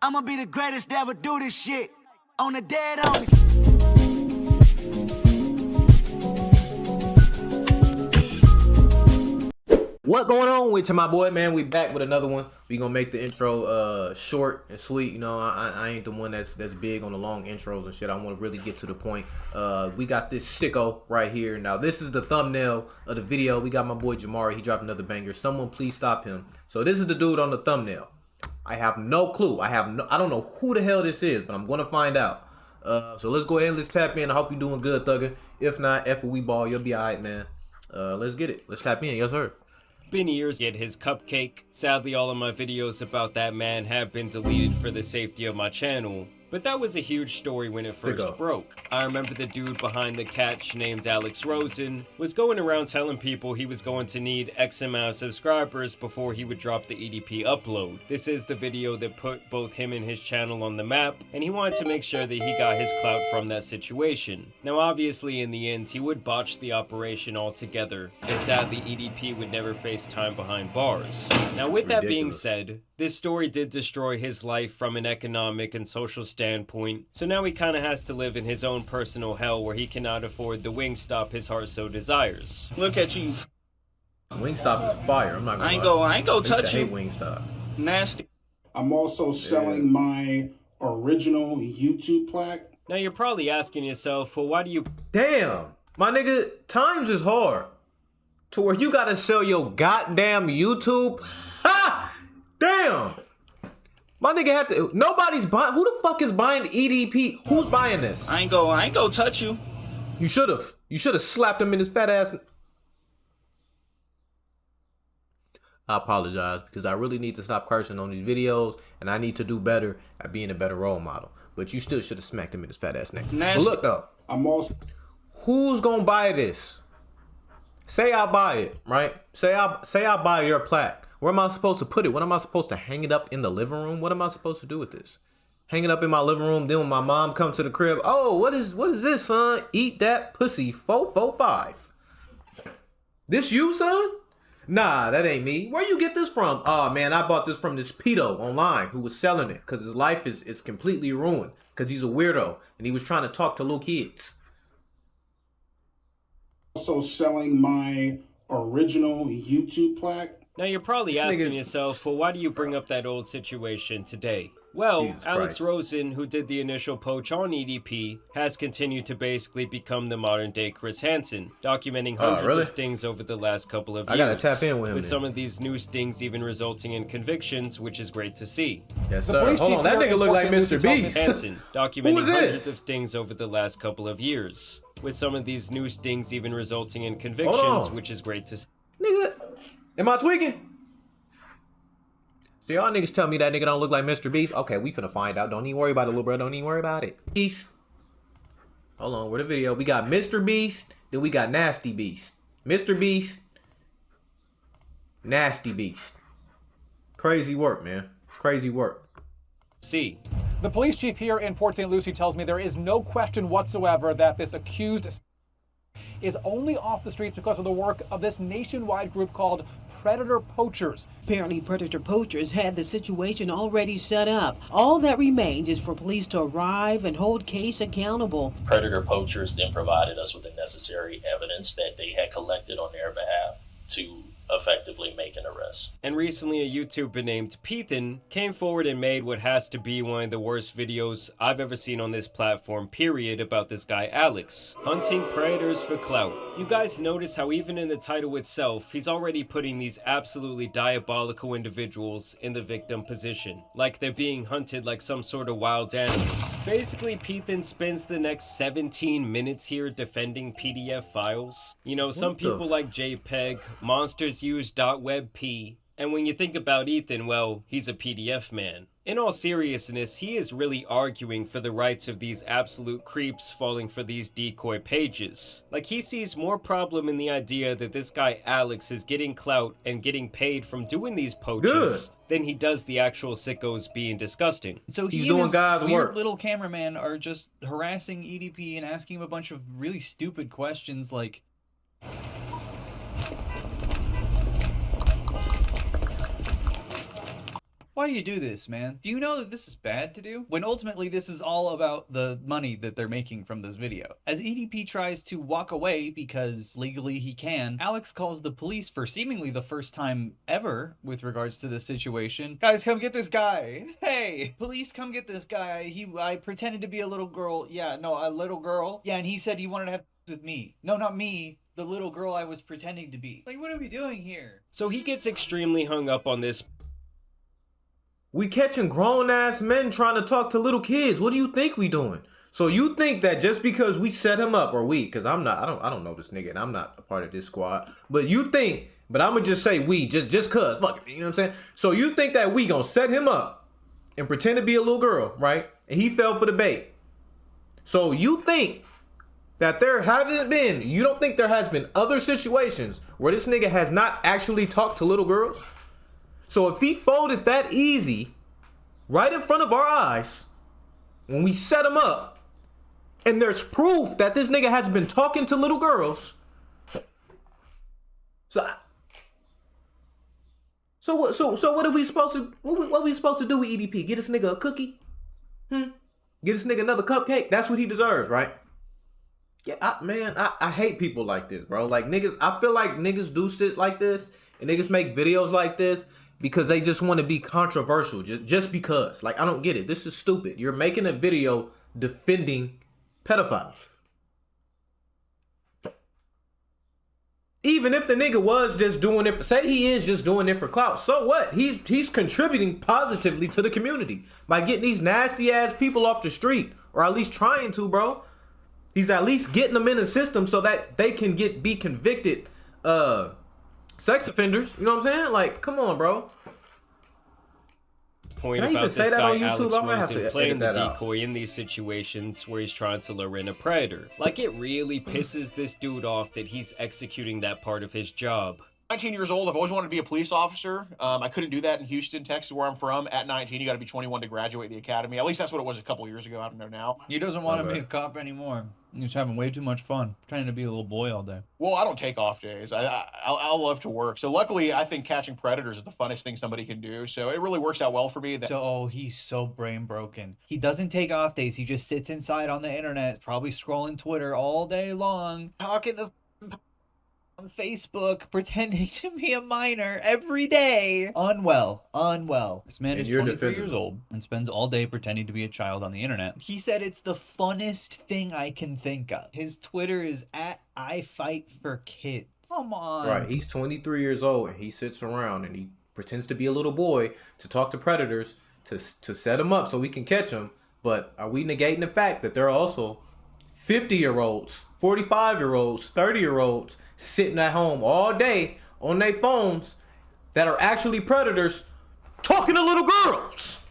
I'ma be the greatest to ever do this shit. On the dead homies. What going on with you, my boy, man? We back with another one. We gonna make the intro short and sweet. You know, I ain't the one that's big on the long intros and shit. I want to really get to the point. We got this sicko right here. Now, this is the thumbnail of the video. We got my boy Jamari. He dropped another banger. Someone please stop him. So this is the dude on the thumbnail. I have no clue. I don't know who the hell this is, but I'm gonna find out. So let's go ahead and let's tap in. I hope you're doing good, Thugger. If not, F a wee ball, you'll be alright, man. Let's get it. Let's tap in. Yes, sir. Been years get his cupcake. Sadly, all of my videos about that man have been deleted for the safety of my channel. But that was a huge story when it first broke. I remember the dude behind the catch named Alex Rosen was going around telling people he was going to need X amount of subscribers before he would drop the EDP upload. This is the video that put both him and his channel on the map, and he wanted to make sure that he got his clout from that situation. Now obviously in the end he would botch the operation altogether, and sadly EDP would never face time behind bars. Now with that being said, this story did destroy his life from an economic and social standpoint, so now he kinda has to live in his own personal hell where he cannot afford the Wingstop his heart so desires. Look at you. Wingstop is fire. I'm not gonna I ain't gonna touch you. I hate Wingstop. Nasty. I'm also selling my original YouTube plaque. Now you're probably asking yourself, well, why do you... Damn, my nigga, times is hard. To where you gotta sell your goddamn YouTube. Ha! Damn! My nigga had to. Nobody's buying. Who the fuck is buying EDP? Who's buying this? I ain't gonna touch you. You should have. You should have slapped him in his fat ass. I apologize because I really need to stop cursing on these videos, and I need to do better at being a better role model. But you still should have smacked him in his fat ass neck. But look though, I'm also. Who's gonna buy this? Say I buy it, right? Say I buy your plaque. Where am I supposed to put it? What am I supposed to hang it up in the living room? What am I supposed to do with this? Hang it up in my living room. Then when my mom comes to the crib, oh, what is this, son? Eat that pussy 445. This you, son? Nah, that ain't me. Where you get this from? Oh man, I bought this from this pedo online who was selling it because his life is completely ruined because he's a weirdo and he was trying to talk to little kids. Also selling my original YouTube plaque. Now you're probably asking yourself, well, why do you bring up that old situation today? Well, Alex Rosen, who did the initial poach on EDP, has continued to basically become the modern day Chris Hansen, documenting hundreds of stings over the last couple of years. I gotta tap in with him. With some of these new stings even resulting in convictions, which is great to see. Yes, sir. Hold on, that nigga look like Mr. Beast. Hansen, documenting hundreds of stings over the last couple of years. With some of these new stings even resulting in convictions, which is great to see. Nigga, am I tweaking? So y'all niggas tell me that nigga don't look like Mr. Beast? Okay, we finna find out. Don't even worry about it, little bro. Don't even worry about it. Beast. Hold on, where the video? We got Mr. Beast, then we got Nasty Beast. Mr. Beast, Nasty Beast. Crazy work, man. It's crazy work. See. The police chief here in Port St. Lucie tells me there is no question whatsoever that this accused is only off the streets because of the work of this nationwide group called Predator Poachers. Apparently, Predator Poachers had the situation already set up. All that remains is for police to arrive and hold Case accountable. Predator Poachers then provided us with the necessary evidence that they had collected on their behalf to effectively make an arrest. And recently a YouTuber named Pethan came forward and made what has to be one of the worst videos I've ever seen on this platform, period, about this guy Alex, hunting predators for clout. You guys notice how even in the title itself, he's already putting these absolutely diabolical individuals in the victim position, like they're being hunted like some sort of wild animals. Basically, Pethan spends the next 17 minutes here defending PDF files. You know, some people like JPEG, monsters use .webp, and when you think about Ethan, well, he's a PDF man. In all seriousness, he is really arguing for the rights of these absolute creeps falling for these decoy pages. Like, he sees more problem in the idea that this guy Alex is getting clout and getting paid from doing these poaches than he does the actual sickos being disgusting. So he's doing God's work. Little cameraman are just harassing EDP and asking him a bunch of really stupid questions like, Why do you do this, man? Do you know that this is bad to do? When ultimately this is all about the money that they're making from this video. As EDP tries to walk away because legally he can, Alex calls the police for seemingly the first time ever with regards to this situation. Guys, come get this guy. Hey, police, come get this guy. I pretended to be a little girl. Yeah, no, a little girl. Yeah, and he said he wanted to have with me. No, not me. The little girl I was pretending to be. Like, what are we doing here? So he gets extremely hung up on this. We catching grown ass men trying to talk to little kids. What do you think we doing? So you think that just because we set him up, or we, because I don't know this nigga and I'm not a part of this squad, but you think, but I'm gonna just say we, just cause, fuck it, you know what I'm saying? So you think that we gonna set him up and pretend to be a little girl, right? And he fell for the bait. So you think that you don't think there has been other situations where this nigga has not actually talked to little girls? So if he folded that easy, right in front of our eyes, when we set him up, and there's proof that this nigga has been talking to little girls, so what are we supposed to? What are we supposed to do with EDP? Get this nigga a cookie? Get this nigga another cupcake? That's what he deserves, right? Yeah, I hate people like this, bro. Like niggas, I feel like niggas do shit like this, and niggas make videos like this because they just want to be controversial, just because. Like, I don't get it. This is stupid. You're making a video defending pedophiles. Even if the nigga was just doing it for, say he is just doing it for clout, so what? He's contributing positively to the community by getting these nasty ass people off the street, or at least trying to, bro. He's at least getting them in the system so that they can be convicted sex offenders. You know what I'm saying? Like, come on, bro. Point Can I about even this say that guy on YouTube? Alex I might have Rosen to playing edit the that out. decoy in these situations where he's trying to lure in a predator. Like, it really pisses this dude off that he's executing that part of his job. 19 years old. I've always wanted to be a police officer. I couldn't do that in Houston, Texas, where I'm from. At 19, you got to be 21 to graduate the academy. At least that's what it was a couple years ago. I don't know now. He doesn't want to be a cop anymore. He's having way too much fun, trying to be a little boy all day. Well, I don't take off days. I'll love to work. So luckily, I think catching predators is the funnest thing somebody can do. So it really works out well for me. So, he's so brain broken. He doesn't take off days. He just sits inside on the internet, probably scrolling Twitter all day long, talking to on Facebook, pretending to be a minor every day. Unwell. This man is 23 years old and spends all day pretending to be a child on the internet. He said it's the funnest thing I can think of. His Twitter is at @IFightForKids. Come on. Right, he's 23 years old and he sits around and he pretends to be a little boy to talk to predators to set him up so we can catch him. But are we negating the fact that there are also 50-year-olds, 45-year-olds, 30-year-olds sitting at home all day on their phones that are actually predators talking to little girls?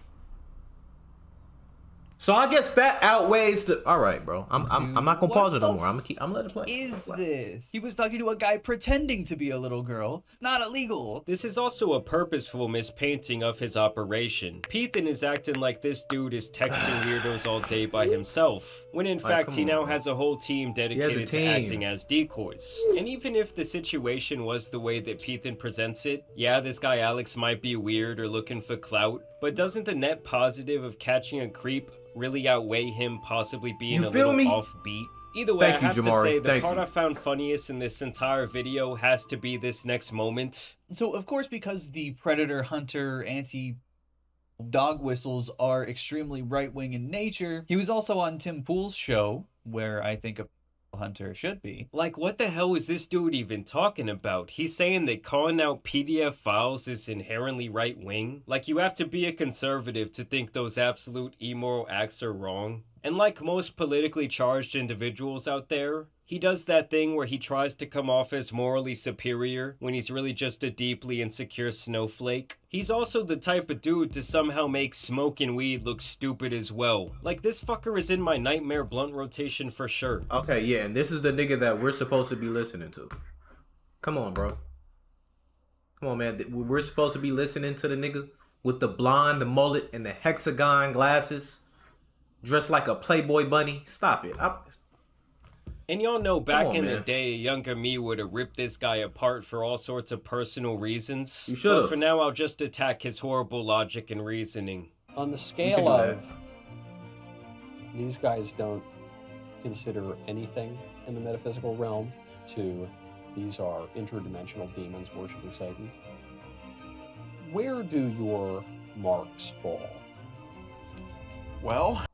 So I guess that outweighs the. All right, bro. I'm not gonna pause it no more. I'm gonna let it play. Is this? He was talking to a guy pretending to be a little girl. It's not illegal. This is also a purposeful mispainting of his operation. Peathan is acting like this dude is texting weirdos all day by himself, when in fact he now has a whole team dedicated to acting as decoys. And even if the situation was the way that Peathan presents it, yeah, this guy Alex might be weird or looking for clout, but doesn't the net positive of catching a creep really outweigh him possibly being a little offbeat? Either way, I have to say the part I found funniest in this entire video has to be this next moment. So of course, because the predator hunter anti-dog whistles are extremely right-wing in nature, he was also on Tim Pool's show, where I think a hunter should be. Like, what the hell is this dude even talking about? He's saying that calling out PDF files is inherently right-wing? Like, you have to be a conservative to think those absolute immoral acts are wrong? And like most politically charged individuals out there, he does that thing where he tries to come off as morally superior when he's really just a deeply insecure snowflake. He's also the type of dude to somehow make smoking weed look stupid as well. Like, this fucker is in my nightmare blunt rotation for sure. Okay, yeah, and this is the nigga that we're supposed to be listening to. Come on, bro. Come on, man. We're supposed to be listening to the nigga with the blonde, the mullet, and the hexagon glasses, dressed like a Playboy bunny. Stop it. And y'all know back on, in the man. day, younger me would have ripped this guy apart for all sorts of personal reasons. You should've. But for now, I'll just attack his horrible logic and reasoning. On the You scale can do of, that. these guys don't consider anything in the metaphysical realm, to these are interdimensional demons worshiping Satan. Where do your marks fall? Well,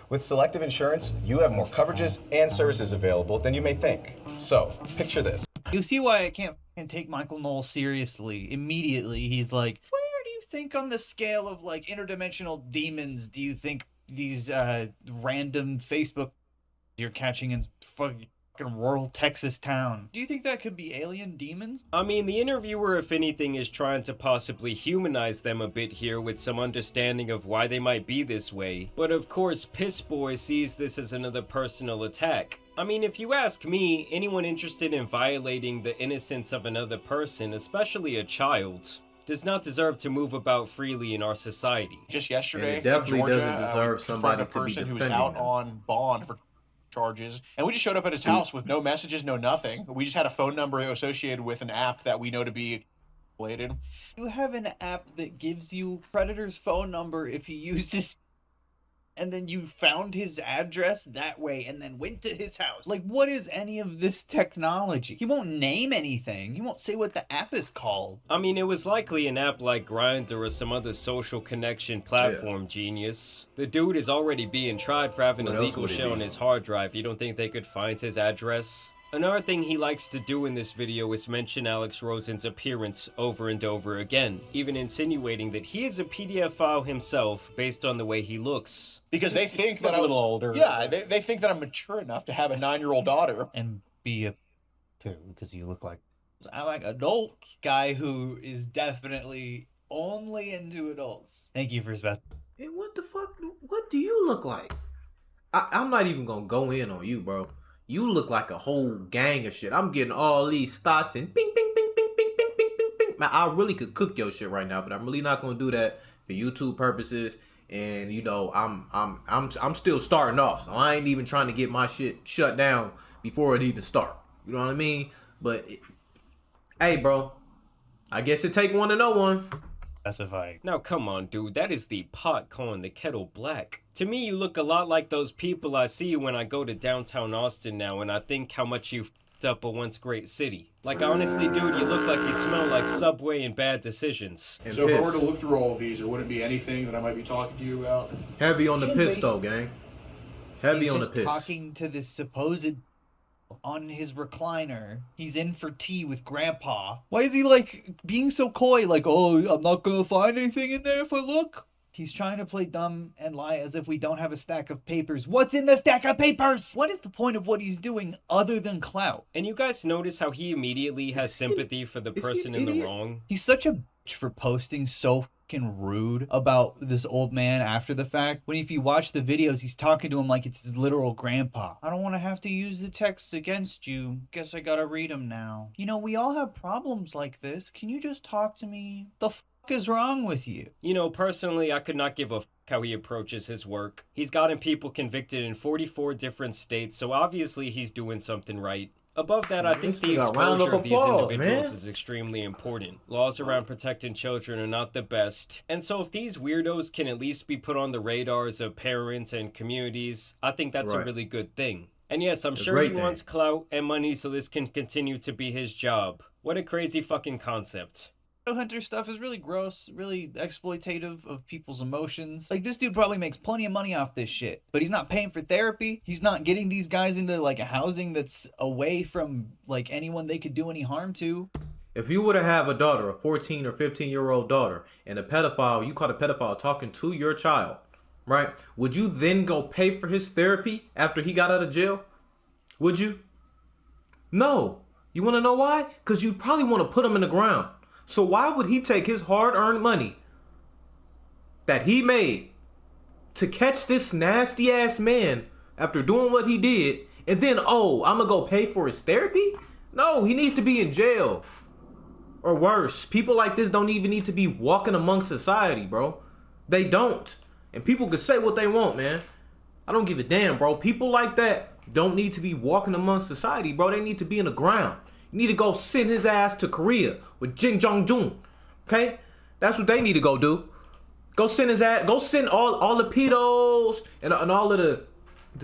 With Selective Insurance, you have more coverages and services available than you may think. So, picture this. You see why I can't f***ing take Michael Knowles seriously. Immediately, he's like, where do you think on the scale of, like, interdimensional demons do you think these random Facebook you're catching in fucking rural Texas town? Do you think that could be alien demons? I mean, the interviewer, if anything, is trying to possibly humanize them a bit here with some understanding of why they might be this way. But of course, Piss Boy sees this as another personal attack. I mean, if you ask me, anyone interested in violating the innocence of another person, especially a child, does not deserve to move about freely in our society. just yesterday, And it definitely in Georgia, doesn't deserve we somebody confronted a to be person who was defending out them. on bond for charges, and we just showed up at his house with no messages, no nothing. We just had a phone number associated with an app that we know to be related. You have an app that gives you Predator's phone number if he uses, and then you found his address that way and then went to his house. Like, what is any of this technology? He won't name anything. He won't say what the app is called. I mean, it was likely an app like Grindr or some other social connection platform, genius. The dude is already being tried for having What a else legal would it shit on be? his hard drive. You don't think they could find his address? Another thing he likes to do in this video is mention Alex Rosen's appearance over and over again, even insinuating that he is a PDF file himself based on the way he looks. Because they think that a little older. Yeah, they think that I'm mature enough to have a 9-year-old daughter. And be a too, because you look like I like adults. Guy who is definitely only into adults. Thank you for his best. Hey, what the fuck? What do you look like? I'm not even gonna go in on you, bro. You look like a whole gang of shit. I'm getting all these thoughts and bing, bing, bing, bing, bing, bing, bing, bing, bing. Man, I really could cook your shit right now, but I'm really not gonna do that for YouTube purposes. And you know, I'm still starting off, so I ain't even trying to get my shit shut down before it even start. You know what I mean? But hey, bro, I guess it take one to know one. Specifying. Now come on, dude, that is the pot calling the kettle black. To me, you look a lot like those people I see when I go to downtown Austin now, and I think how much you f***ed up a once great city. Like, honestly, dude, you look like you smell like Subway and bad decisions. And So if I were piss. to look through all of these, there wouldn't be anything that I might be talking to you about. Heavy on the Should piss be. though, gang. Heavy He's on the just piss. talking to this supposed on his recliner. He's in for tea with Grandpa. Why is he like being so coy? Like, oh, I'm not gonna find anything in there if I look. He's trying to play dumb and lie as if we don't have a stack of papers. What's in the stack of papers? What is the point of what he's doing other than clout? And you guys notice how he immediately has sympathy for the is he person an in the idiot? wrong? He's such a bitch for posting so fucking rude about this old man after the fact. When if you watch the videos, he's talking to him like it's his literal grandpa. I don't want to have to use the texts against you. Guess I gotta read them now. You know, we all have problems like this. Can you just talk to me? The fuck is wrong with you? You know, personally, I could not give a f how he approaches his work. He's gotten people convicted in 44 different states, so obviously he's doing something right. Above that, I think This the nigga, round of exposure of these applause, individuals man. is extremely important. Laws around protecting children are not the best. And so if these weirdos can at least be put on the radars of parents and communities, I think that's a Right. really good thing. And yes, I'm A sure he great thing. wants clout and money so this can continue to be his job. What a crazy fucking concept. Hunter stuff is really gross, really exploitative of people's emotions. Like, this dude probably makes plenty of money off this shit, but he's not paying for therapy. He's not getting these guys into like a housing that's away from like anyone they could do any harm to. If you were to have a daughter, a 14 or 15-year-old daughter, and a pedophile, you caught a pedophile talking to your child, right? Would you then go pay for his therapy after he got out of jail? Would you? No. You want to know why? Because you probably want to put him in the ground. So why would he take his hard-earned money that he made to catch this nasty-ass man after doing what he did, and then, oh, I'm going to go pay for his therapy? No, he needs to be in jail. Or worse, people like this don't even need to be walking among society, bro. They don't. And people can say what they want, man. I don't give a damn, bro. People like that don't need to be walking amongst society, bro. They need to be in the ground. You need to go send his ass to Korea with Jin Jong-jun. Okay? That's what they need to go do. Go send his ass, go send all the pedos and all of the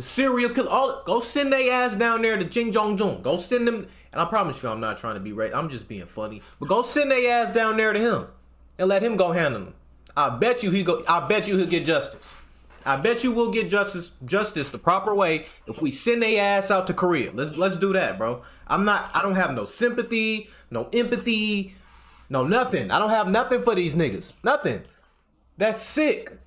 serial killers. Go send their ass down there to Jin Jong-jun. Go send them, and I promise you I'm not trying to be right. I'm just being funny. But go send their ass down there to him and let him go handle them. I bet you he'll get justice. I bet you will get justice the proper way if we send their ass out to Korea. Let's do that, bro. I don't have no sympathy, no empathy, no nothing. I don't have nothing for these niggas. Nothing. That's sick.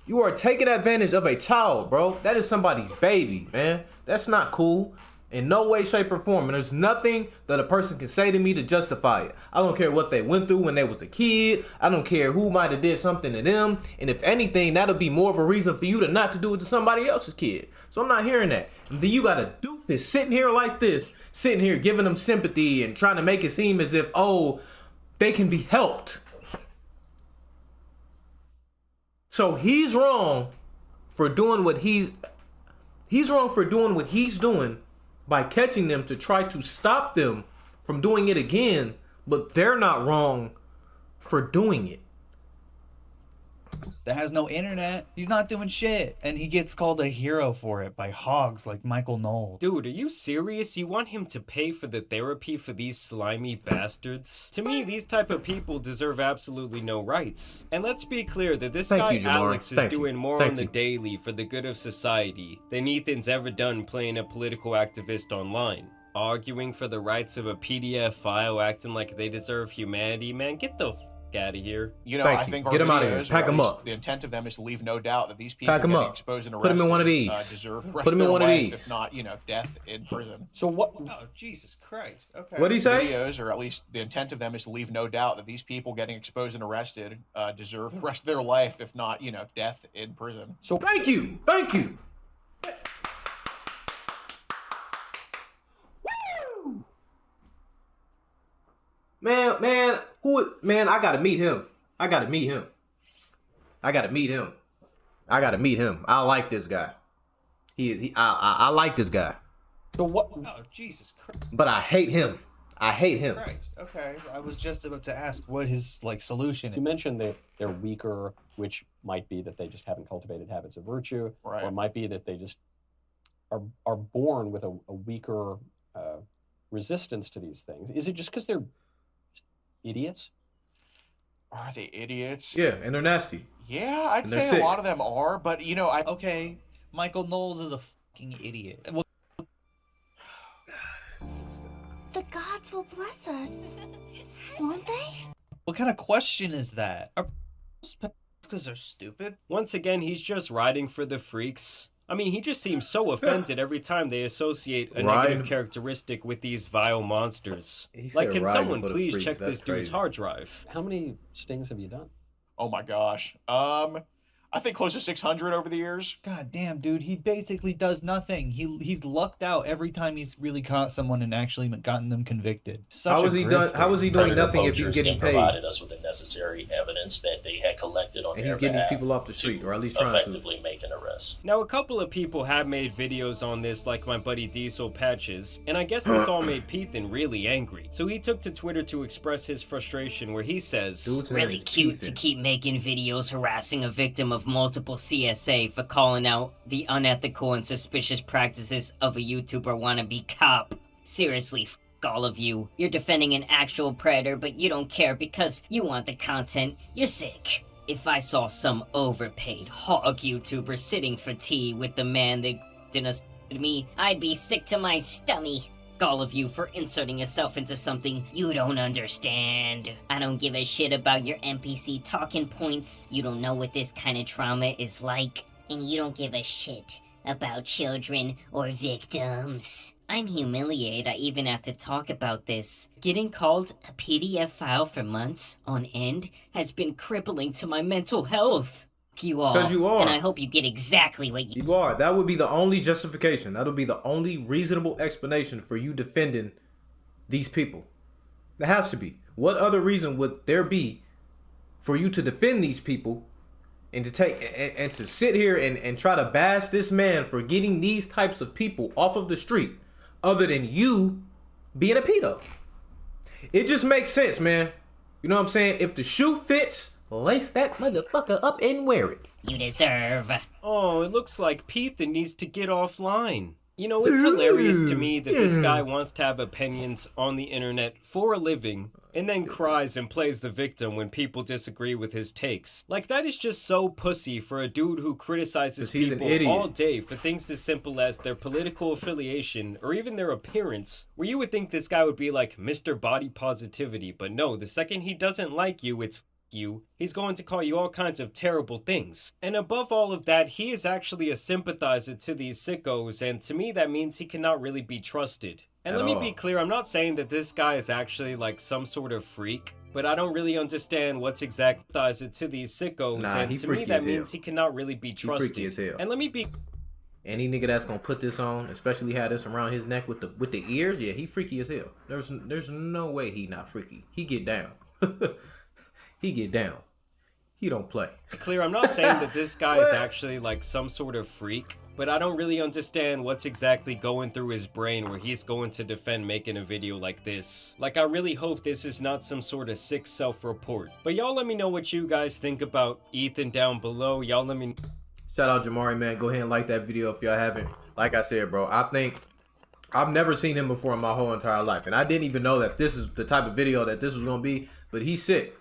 You are taking advantage of a child, bro. That is somebody's baby, man. That's not cool. In no way, shape, or form. And there's nothing that a person can say to me to justify it. I don't care what they went through when they was a kid. I don't care who might have did something to them. And if anything, that'll be more of a reason for you to not to do it to somebody else's kid. So I'm not hearing that. And then you got a doofus sitting here like this, sitting here giving them sympathy and trying to make it seem as if, oh, they can be helped. So he's wrong for doing what he's doing by catching them to try to stop them from doing it again, but they're not wrong for doing it. That has no internet. He's not doing shit. And he gets called a hero for it by hogs like Michael Knowles. Dude, are you serious? You want him to pay for the therapy for these slimy bastards? To me, these type of people deserve absolutely no rights. And let's be clear that this guy Alex is doing more on the daily for the good of society than Ethan's ever done playing a political activist online. Arguing for the rights of a PDF file, acting like they deserve humanity, man, get the out of here. You know, I think get him out of here. Pack him up. The intent of them is to leave no doubt that these people getting exposed and arrested, put him in one of these. Deserve the rest Put him of in their one of life, these. if not, you know, death in prison. So what? Oh, Jesus Christ. Okay. What'd he say? Videos, or at least the intent of them is to leave no doubt that these people getting exposed and arrested deserve the rest of their life, if not, you know, death in prison. So thank you. Woo! Man, I gotta meet him. I like this guy. I like this guy. So what? Oh, Jesus Christ. But I hate him. Christ. Okay. I was just about to ask what his solution is. You mentioned that they're weaker, which might be that they just haven't cultivated habits of virtue, right. Or it might be that they just are born with a weaker resistance to these things. Is it just because they're idiots? Are they idiots? Yeah, and they're nasty. Yeah, I'd say a lot of them are, but you know, Okay, Michael Knowles is a fucking idiot. Well, the gods will bless us, won't they? what kind of question is that? Are because they're stupid? Once again, he's just riding for the freaks. I mean, he just seems so offended every time they associate a negative characteristic with these vile monsters. Like, can someone please check this dude's hard drive? How many stings have you done? Oh my gosh. I think close to 600 over the years. God damn, dude, he basically does nothing. He's lucked out every time he's really caught someone and actually gotten them convicted. How is he doing nothing if he's getting paid? Provided us with the necessary evidence that they had collected on and he's getting these people off the street, or at least trying to effectively make an arrest. Now, a couple of people have made videos on this, like my buddy Diesel Patches, and I guess this all made Peathan really angry. So he took to Twitter to express his frustration, where he says, "Really cute to keep making videos harassing a victim of multiple CSA for calling out the unethical and suspicious practices of a YouTuber wannabe cop. Seriously, f*** all of you. You're defending an actual predator, but you don't care because you want the content. You're sick." If I saw some overpaid hog YouTuber sitting for tea with the man that didn't me, I'd be sick to my stomach. All of you for inserting yourself into something you don't understand. I don't give a shit about your NPC talking points. You don't know what this kind of trauma is like. And you don't give a shit about children or victims. I'm humiliated I even have to talk about this. Getting called a PDF file for months on end has been crippling to my mental health. You are. Because you are. And I hope you get exactly what you are. That would be the only justification. That would be the only reasonable explanation for you defending these people. There has to be. What other reason would there be for you to defend these people And to take and to sit here and try to bash this man for getting these types of people off of the street, other than you being a pedo. It just makes sense, man. You know what I'm saying? If the shoe fits, lace that motherfucker up and wear it. You deserve. Oh, it looks like Peethan needs to get offline. You know, it's hilarious to me that this guy wants to have opinions on the internet for a living and then cries and plays the victim when people disagree with his takes. Like, that is just so pussy for a dude who criticizes people all day for things as simple as their political affiliation or even their appearance, where you would think this guy would be like Mr. Body Positivity, but no, the second he doesn't like you, it's you, he's going to call you all kinds of terrible things. And above all of that, he is actually a sympathizer to these sickos, and to me that means he cannot really be trusted. And let me be clear, I'm not saying that this guy is actually like some sort of freak, but I don't really understand what's exactly to these sickos, and to me that means he cannot really be trusted. He freaky as hell. And let me be... Any nigga that's gonna put this on, especially have this around his neck with the ears, yeah, he freaky as hell. There's no way he not freaky. He get down. He get down. He don't play. Clear, I'm not saying that this guy is actually like some sort of freak, but I don't really understand what's exactly going through his brain where he's going to defend making a video like this. Like, I really hope this is not some sort of sick self-report. But y'all let me know what you guys think about Ethan down below. Y'all let me... Shout out Jamari, man. Go ahead and like that video if y'all haven't. Like I said, bro, I think I've never seen him before in my whole entire life. And I didn't even know that this is the type of video that this was going to be. But he's sick.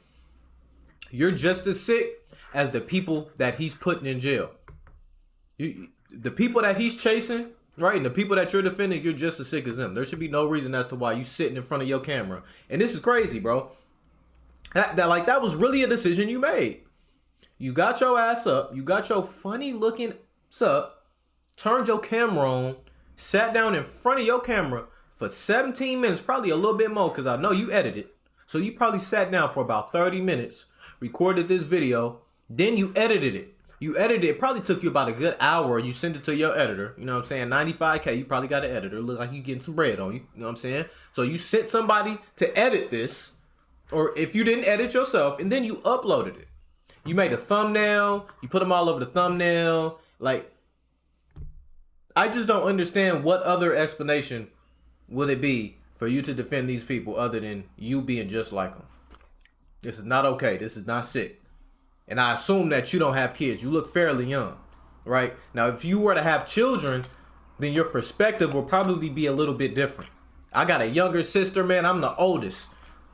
You're just as sick as the people that he's putting in jail. The people that he's chasing, right, and the people that you're defending, you're just as sick as him. There should be no reason as to why you sitting in front of your camera. And this is crazy, bro. That was really a decision you made. You got your ass up. You got your funny looking ass up. Turned your camera on. Sat down in front of your camera for 17 minutes. Probably a little bit more because I know you edited. So you probably sat down for about 30 minutes. Recorded this video, then you edited it. You edited it, probably took you about a good hour. You sent it to your editor, you know what I'm saying? 95K, you probably got an editor. Look like you getting some bread on you, you know what I'm saying? So you sent somebody to edit this, or if you didn't edit yourself, and then you uploaded it. You made a thumbnail, you put them all over the thumbnail. Like, I just don't understand what other explanation would it be for you to defend these people other than you being just like them. This is not okay. This is not sick. And I assume that you don't have kids. You look fairly young, right? Now, if you were to have children, then your perspective will probably be a little bit different. I got a younger sister, man. I'm the oldest.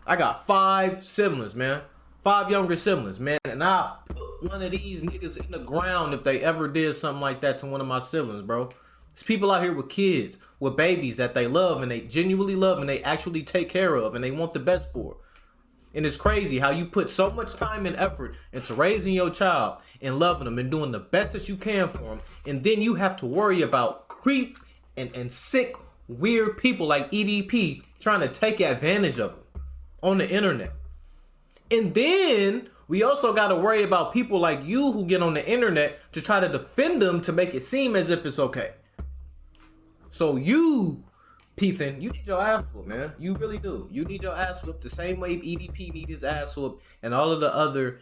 I got 5 siblings, man. 5 younger siblings, man. And I'll put one of these niggas in the ground if they ever did something like that to one of my siblings, bro. There's people out here with kids, with babies that they love and they genuinely love and they actually take care of and they want the best for. And it's crazy how you put so much time and effort into raising your child and loving them and doing the best that you can for them. And then you have to worry about creep and sick, weird people like EDP trying to take advantage of them on the internet. And then we also got to worry about people like you who get on the internet to try to defend them to make it seem as if it's okay. So you... Peethan, you need your ass whooped, man. You really do. You need your ass whooped the same way EDP need his ass whooped and all of the other,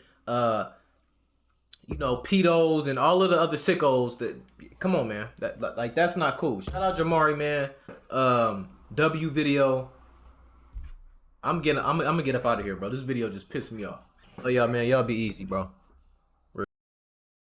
pedos and all of the other sickos that, come on, man. That's not cool. Shout out Jamari, man. W video. I'm gonna get up out of here, bro. This video just pissed me off. Oh, y'all, man. Y'all be easy, bro.